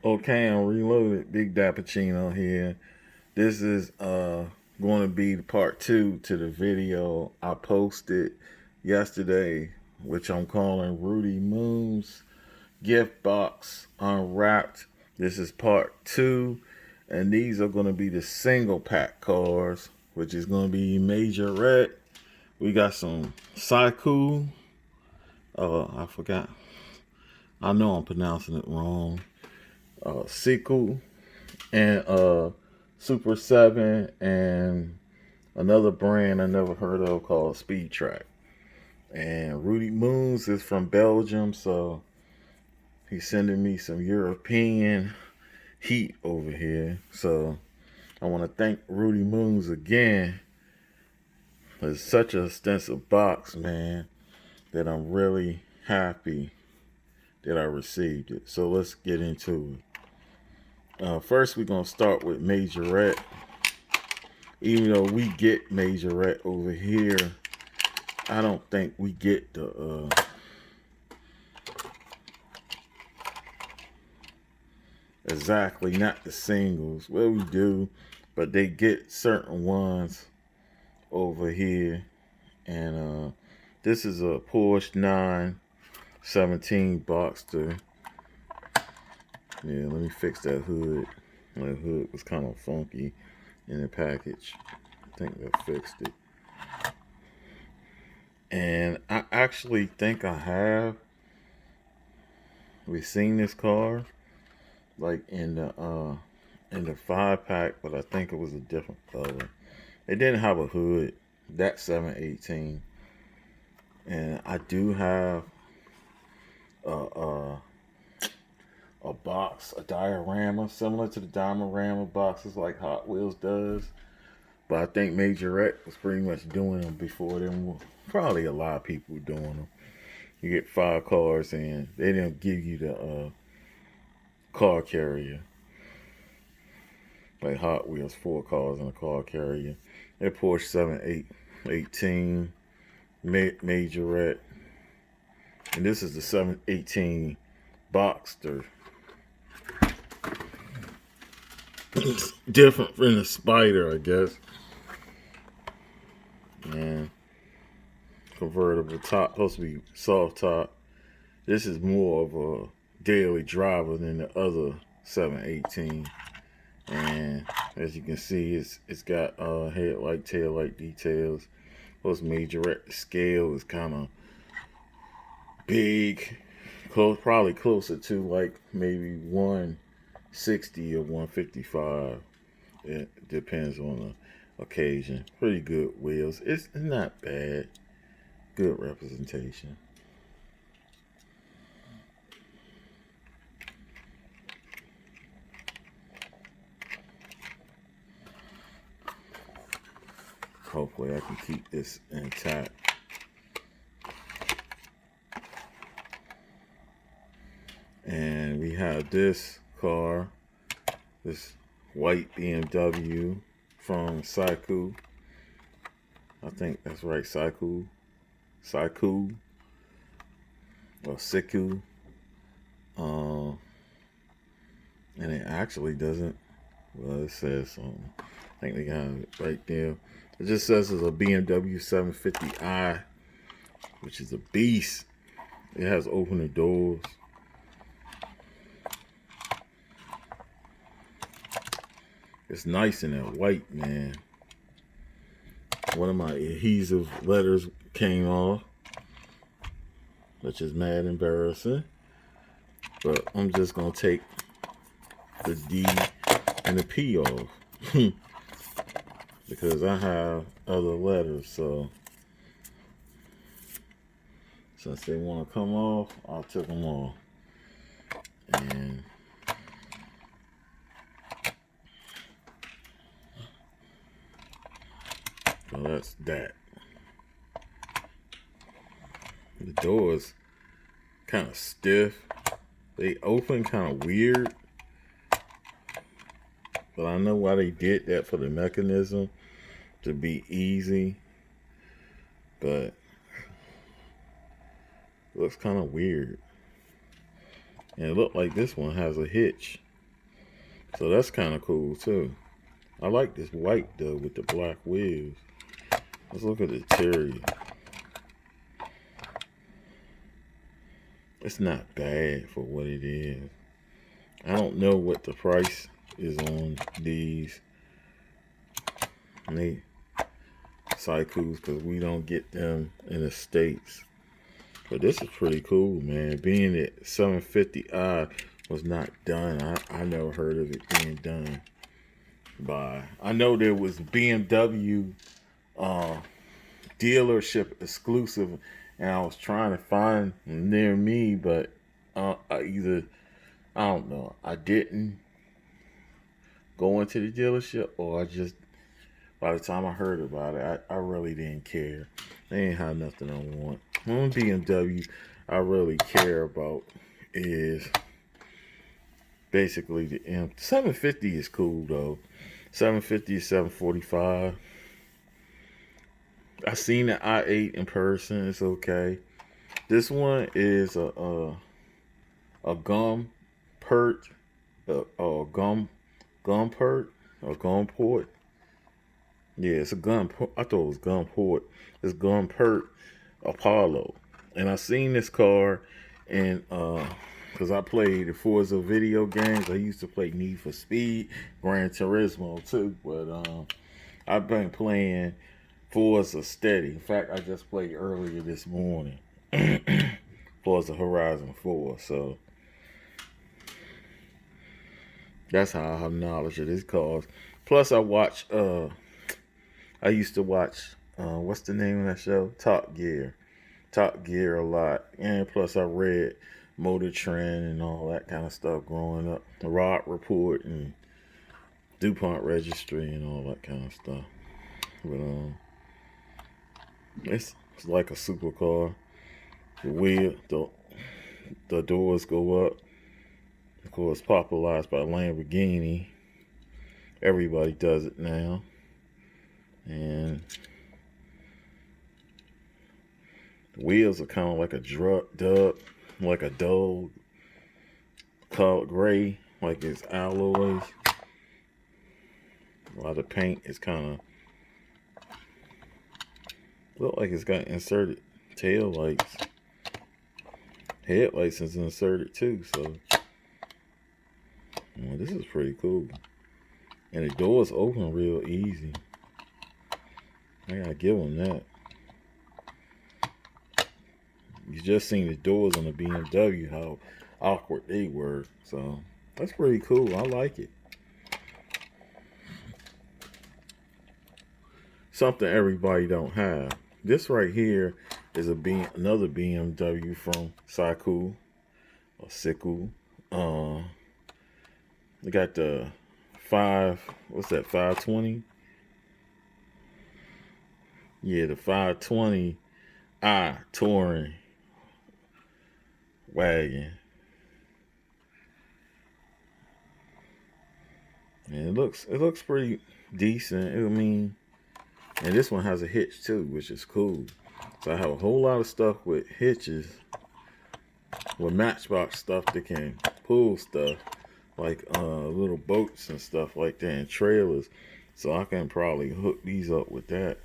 Okay, I'm reloaded. Big Dappuccino here. This is going to be part two to the video I posted yesterday, which I'm calling Rudi Moon's Gift Box Unwrapped. This is part two, and these are going to be the single pack cars, which is going to be Majorette. We got some Siku. I forgot. I know I'm pronouncing it wrong. Siku and Super 7 and another brand I never heard of called Speed Track. And Rudi Moons is from Belgium, so he's sending me some European heat over here. So I want to thank Rudi Moons again. It's such an extensive box, man, that I'm really happy that I received it. So let's get into it. First, we're going to start with Majorette. Even though we get Majorette over here, I don't think we get the exactly, not the singles. Well, we do, but they get certain ones over here. And this is a Porsche 917 Boxster. Yeah, let me fix that hood. That hood was kind of funky in the package. I think I fixed it. And I actually think I have. We've seen this car like in the 5-pack, but I think it was a different color. It didn't have a hood. That 718. And I do have a box, a diorama similar to the diorama boxes like Hot Wheels does. But I think Majorette was pretty much doing them before them. Probably a lot of people doing them. You get 5 cars and they didn't give you the car carrier. Like Hot Wheels, 4 cars in a car carrier. They're Porsche 718 Majorette. And this is the 718 Boxster. It's different from the Spider, I guess. And convertible top, supposed to be soft top. This is more of a daily driver than the other 718. And as you can see, it's got headlight, tail light details. Plus Majorette scale is kind of big, probably closer to like maybe 160 or 155. It depends on the occasion. Pretty good wheels. It's not bad. Good representation. Hopefully I can keep this intact. And we have this car, this white BMW from Siku. I think that's right, Siku or Siku. And it actually doesn't. Well, it says something. I think they got it right there. It just says it's a BMW 750i, which is a beast. It has opening doors. It's nice in that white, man. One of my adhesive letters came off, which is mad embarrassing. But I'm just going to take the D and the P off. Because I have other letters, so since they want to come off, I took them off. And so that's that. The doors kind of stiff. They open kind of weird. But I know why they did that, for the mechanism to be easy. But it looks kind of weird. And it looked like this one has a hitch. So that's kind of cool too. I like this white though with the black wheels. Let's look at the interior. It's not bad for what it is. I don't know what the price is on these Sikus because we don't get them in the States. But this is pretty cool, man. Being that 750i was not done, I never heard of it being done by. I know there was BMW dealership exclusive, and I was trying to find near me, but I don't know. I didn't go into the dealership, or I just, by the time I heard about it, I really didn't care. They ain't had nothing I want. One BMW I really care about is basically the M. 750 is cool though. 750 is 745. I seen the i8 in person. It's okay. This one is a gum pert, a gum pert or gum port. Yeah, it's a gun. I thought it was gun port. It's gun pert Apollo, and I seen this car, and because I played the Forza video games, I used to play Need for Speed, Gran Turismo too. But I've been playing Forza steady. In fact, I just played earlier this morning Forza Horizon 4. So that's how I have knowledge of these cars. Plus, I used to watch, what's the name of that show? Top Gear a lot. And plus I read Motor Trend and all that kind of stuff growing up. The Rod Report and DuPont Registry and all that kind of stuff. But it's like a supercar. The doors go up. Of course, popularized by Lamborghini. Everybody does it now. And the wheels are kind of like a like a dull color gray, like it's alloys. While the paint is kind of look like it's got inserted tail lights. Headlights is inserted too, so well, this is pretty cool. And the doors open real easy. I gotta give them that. You just seen the doors on the BMW, how awkward they were. So that's pretty cool. I like it. Something everybody don't have. This right here is another BMW from Siku or Siku. They got the 520? Yeah, the 520i touring wagon. And it looks pretty decent. I mean, and this one has a hitch too, which is cool. So I have a whole lot of stuff with hitches, with Matchbox stuff that can pull stuff, like little boats and stuff like that, and trailers. So I can probably hook these up with that.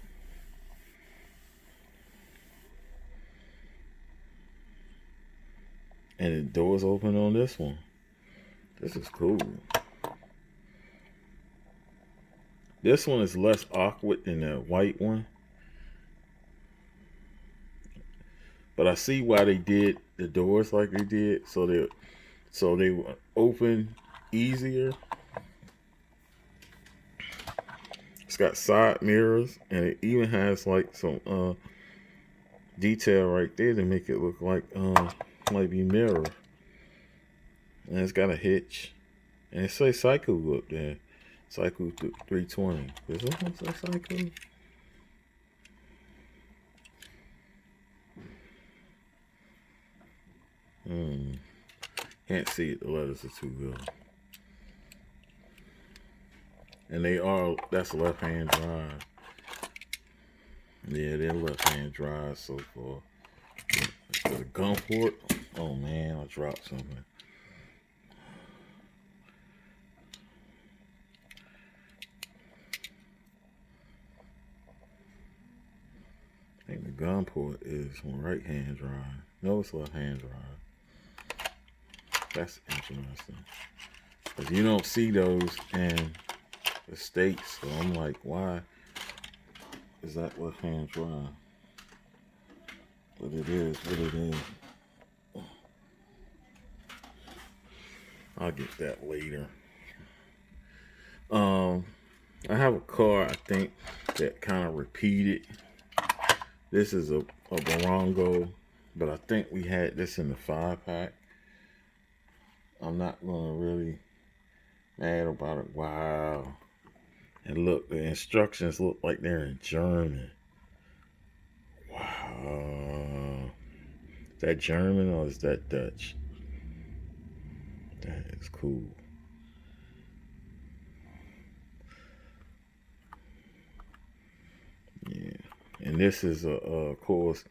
And the doors open on this one. This is cool. This one is less awkward than the white one. But I see why they did the doors like they did. So they were open easier. It's got side mirrors, and it even has like some detail right there to make it look like might be mirror. And it's got a hitch, and it says Siku up there. Siku 320. Is that one say Siku? Can't see it. The letters are too good. And that's left-hand drive. Yeah, they're left-hand drive so far. The gun port. Oh man, I dropped something. gun port is on right hand drive. No, it's left hand drive. That's interesting. Because you don't see those in the States. So I'm like, why is that left hand drive? But it is what it is. I'll get that later. I have a car, I think, that kind of repeated. This is a Barongo, but I think we had this in the 5-pack. I'm not going to really mad about it. Wow. And look, the instructions look like they're in German. Wow. Is that German or is that Dutch? That is cool. Yeah. And this is of course,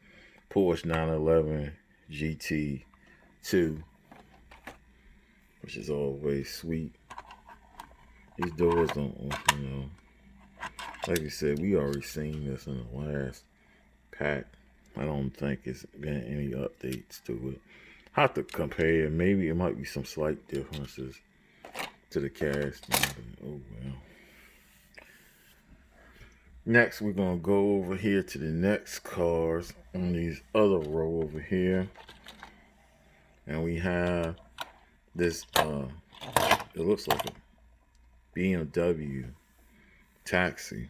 Porsche 911 GT2, which is always sweet. These doors don't open, you know. Like I said, we already seen this in the last pack. I don't think it's been any updates to it. I have to compare. Maybe it might be some slight differences to the casting. Oh well. Next, we're gonna go over here to the next cars on these other row over here, and we have this. It looks like a Bmw Taxi.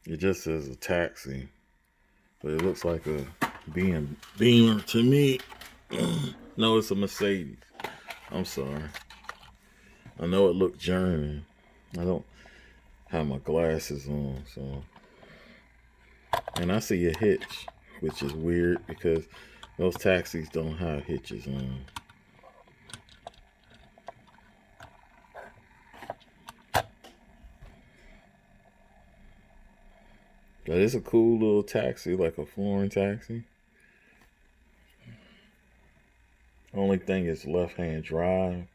It just says a taxi, but it looks like a Beamer to me. No, it's a Mercedes. I'm sorry. I know it looked German. I don't have my glasses on, so. And I see a hitch, which is weird because those taxis don't have hitches on. But it's a cool little taxi, like a foreign taxi. Only thing is left-hand drive.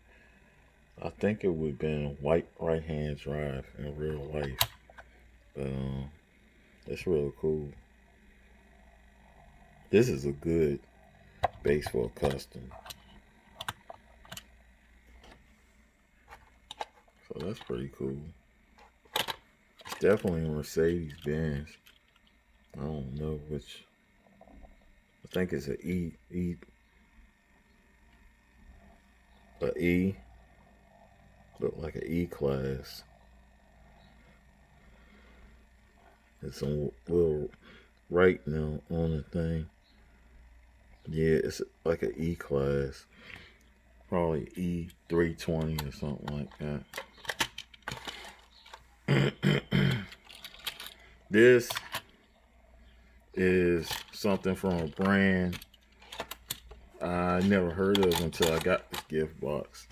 I think it would have been white right-hand drive in real life. But it's real cool. This is a good base for a custom. So that's pretty cool. It's definitely a Mercedes Benz. I don't know which. I think it's a E. Look like an E class. There's some little writing on the thing. Yeah, it's like an E class. Probably E320 or something like that. This is something from a brand I never heard of until I got this gift box.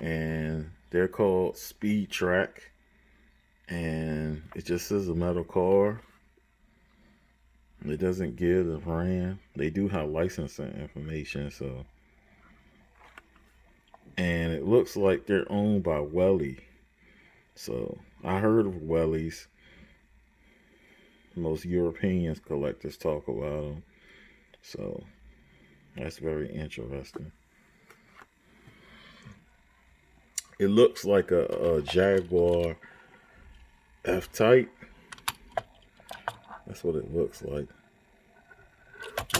And they're called Speed Track. And it just says a metal car. It doesn't give the brand. They do have licensing information, so. And it looks like they're owned by Welly. So I heard of Wellies. Most European collectors talk about them. So that's very interesting. It looks like a Jaguar F-Type. That's what it looks like.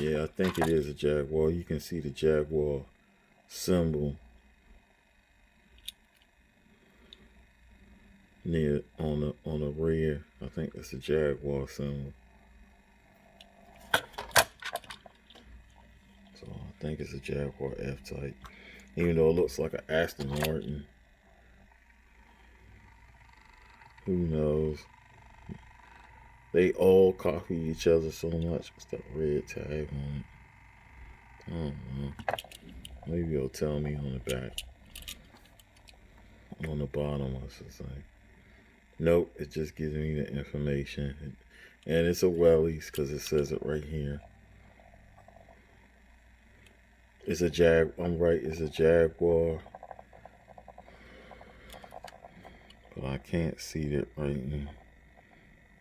Yeah, I think it is a Jaguar. You can see the Jaguar symbol near on the rear. I think it's a Jaguar symbol. So I think it's a Jaguar F-Type. Even though it looks like an Aston Martin. Who knows? They all copy each other so much with that red tag on it. I don't know. Maybe it'll tell me on the back. On the bottom, I should say. Nope, it just gives me the information. And it's a Wellies because it says it right here. It's a I'm right, it's a Jaguar. But but I can't see it right now.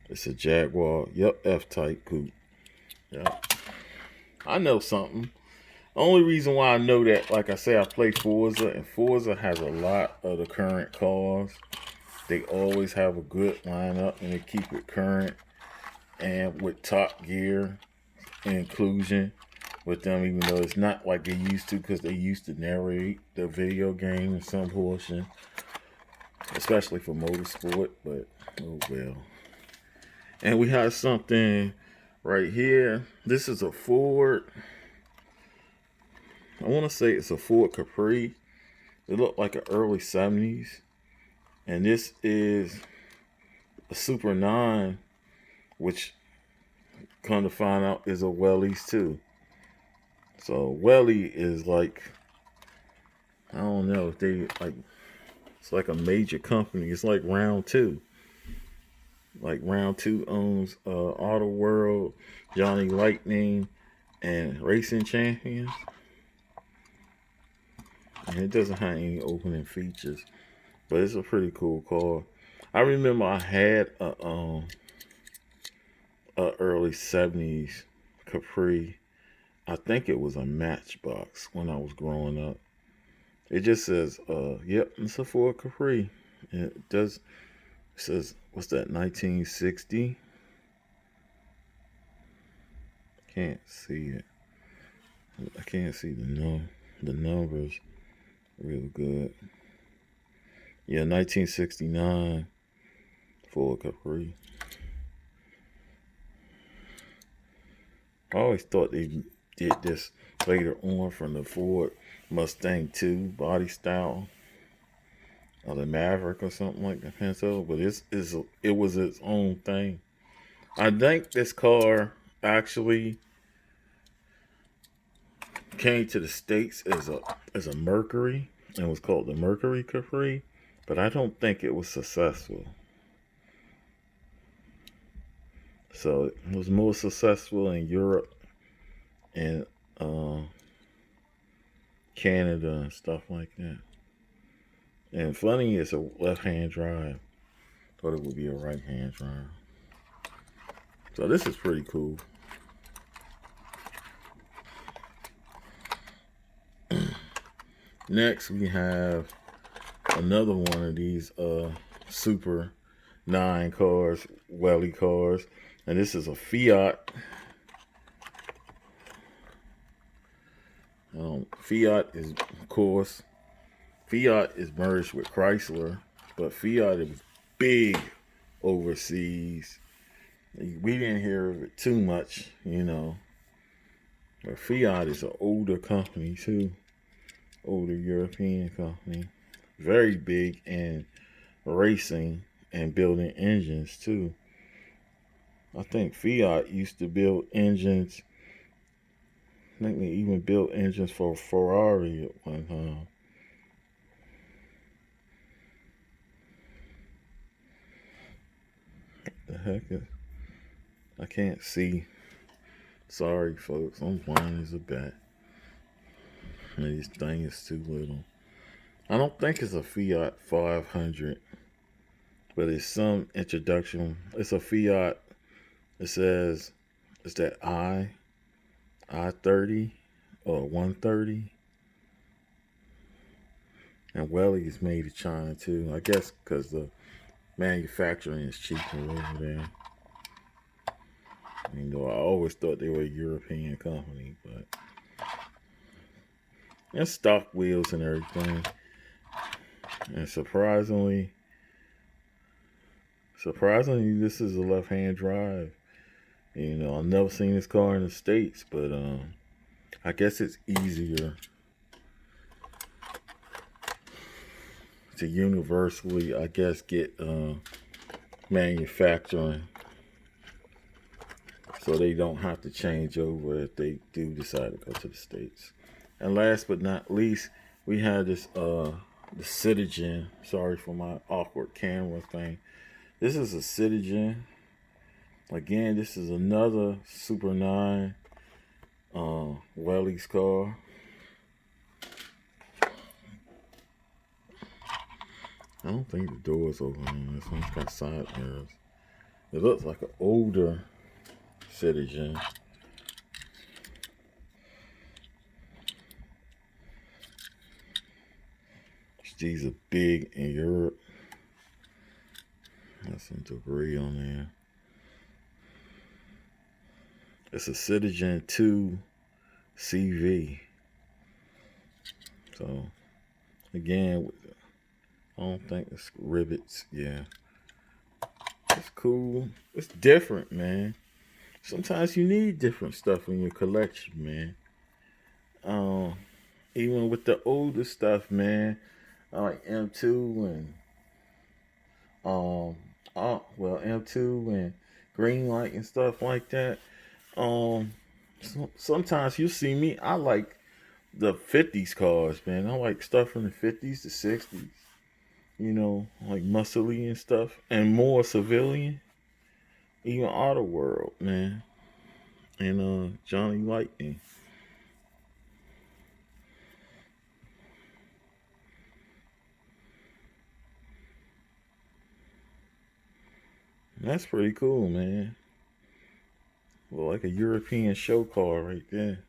It's a Jaguar. Yep, F-type coupe. Yep. I know something. Only reason why I know that, like I say, I play Forza, and Forza has a lot of the current cars. They always have a good lineup, and they keep it current. And with Top Gear inclusion with them, even though it's not like they used to, because they used to narrate the video game in some portion, especially for motorsport, but oh well. And we have something right here. This is a Ford. I want to say it's a Ford Capri. It looked like an early 70s. And this is a Super 9, which come to find out is a Welly's too. So Welly is like, I don't know if they like, it's like a major company. It's like Round 2. Like Round 2 owns Auto World, Johnny Lightning, and Racing Champions. And it doesn't have any opening features, but it's a pretty cool car. I remember I had a early 70s Capri. I think it was a Matchbox when I was growing up. It just says, yep, it's a Ford Capri. And it says, what's that, 1960? Can't see it. I can't see the numbers real good. Yeah, 1969 Ford Capri. I always thought they did this later on from the Ford Mustang 2 body style, or the Maverick or something like that, Pinto. But it was its own thing. I think this car actually came to the States as a Mercury and was called the Mercury Capri, but I don't think it was successful. So it was more successful in Europe and Canada and stuff like that. And funny, it's a left-hand drive. Thought it would be a right-hand drive. So this is pretty cool. Next, we have another one of these Super 9 cars, Welly cars. And this is a Fiat. Fiat is, of course, Fiat is merged with Chrysler, but Fiat is big overseas. We didn't hear of it too much, you know. But Fiat is an older company too. Older European company. Very big in racing and building engines too. I think Fiat used to build engines. I think they even built engines for Ferrari at one time. The heck is, I can't see. Sorry folks, I'm blind as a bat. This thing is too little. I don't think it's a Fiat 500, but it's some introduction. It's a Fiat. It says, is that I-30 or 130? And Welly is made in China too. I guess because the manufacturing is cheaper over there. You know, I always thought they were a European company, but and stock wheels and everything. And surprisingly, this is a left-hand drive. You know, I've never seen this car in the States, but I guess it's easier to universally, I guess, get manufacturing, so they don't have to change over if they do decide to go to the States. And last but not least, we have this the Citizen. Sorry for my awkward camera thing. This is a Citizen. Again, this is another Super 9 Welly's car. I don't think the door's open on this one. It's got side mirrors. It looks like an older Citizen. These are big in Europe. Got some debris on there. It's a Citizen 2 CV. So, again, I don't think it's rivets. Yeah. It's cool. It's different, man. Sometimes you need different stuff in your collection, man. Even with the older stuff, man, like M2 and M2 and green light and stuff like that. Sometimes you see me. I like the '50s cars, man. I like stuff from the '50s, the '60s. You know, like muscly and stuff, and more civilian. Even Auto World, man, and Johnny Lightning. That's pretty cool, man. Well, like a European show car right there.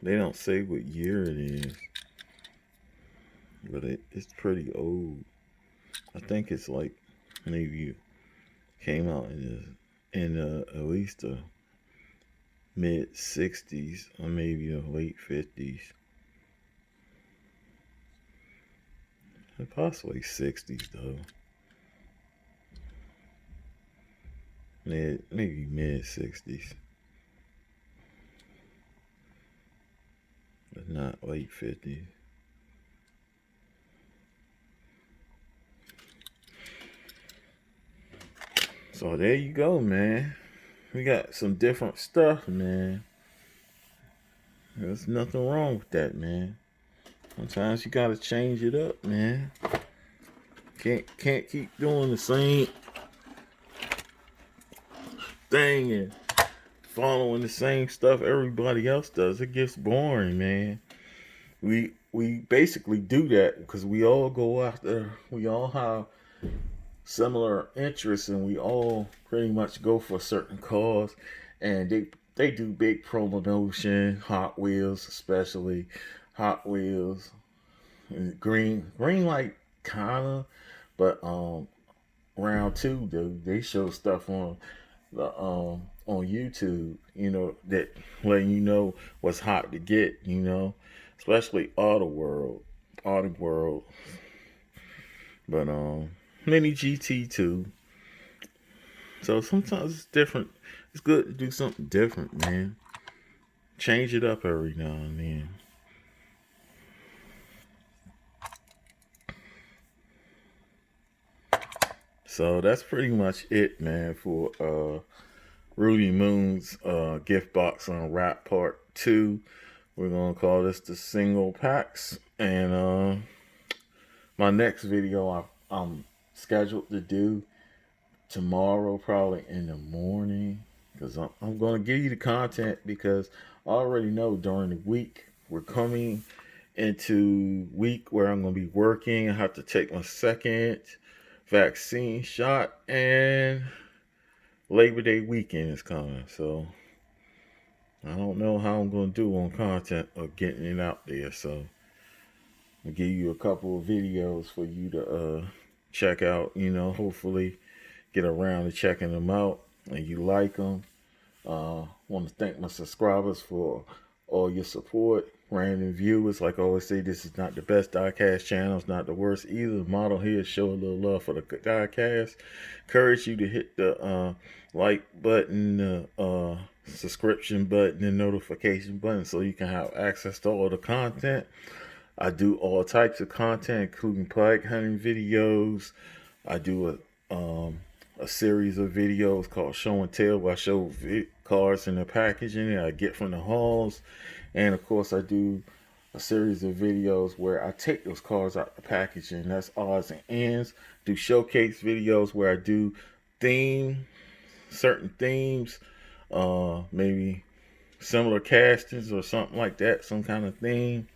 They don't say what year it is, but it's pretty old. I think it's like maybe came out in at least the mid '60s or maybe the late '50s, possibly '60s though. Maybe mid '60s, but not late '50s. So there you go, man. We got some different stuff, man. There's nothing wrong with that, man. Sometimes you gotta change it up, man. Can't keep doing the same thing and following the same stuff everybody else does. It gets boring, man. We basically do that because we all go after. We all have similar interests, and we all pretty much go for certain cars, and they do big promotion. Hot Wheels, especially Hot Wheels, and green light kinda, but round two, dude, they show stuff on YouTube, you know, that letting you know what's hot to get, you know, especially Auto World, but Mini GT too. So sometimes it's different. It's good to do something different, man. Change it up every now and then. So that's pretty much it, man, for Rudi Moon's gift box Unwrapped Part 2. We're gonna call this the single packs. And my next video I'm scheduled to do tomorrow, probably in the morning, because I'm going to give you the content, because I already know during the week we're coming into week where I'm going to be working. I have to take my second vaccine shot, and Labor Day weekend is coming, so I don't know how I'm going to do on content or getting it out there. So I'll give you a couple of videos for you to check out. You know, hopefully get around to checking them out and you like them. Want to thank my subscribers for all your support. Random viewers, like I always say, this is not the best diecast channel. It's not the worst either. The model here is show a little love for the diecast. Encourage you to hit the like button, the subscription button, and notification button so you can have access to all the content. I do all types of content, including pike hunting videos. I do a series of videos called Show and Tell, where I show cars and the packaging that I get from the hauls. And of course, I do a series of videos where I take those cars out the packaging. That's odds and ends. Do showcase videos where I do certain themes, maybe similar castings or something like that, some kind of theme.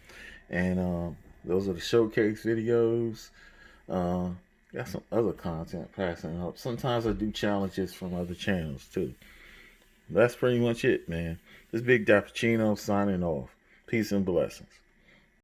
And Those are the showcase videos. Uh, got some other content passing up. Sometimes I do challenges from other channels too. That's pretty much it, man. This Big Dappuccino signing off. Peace and blessings.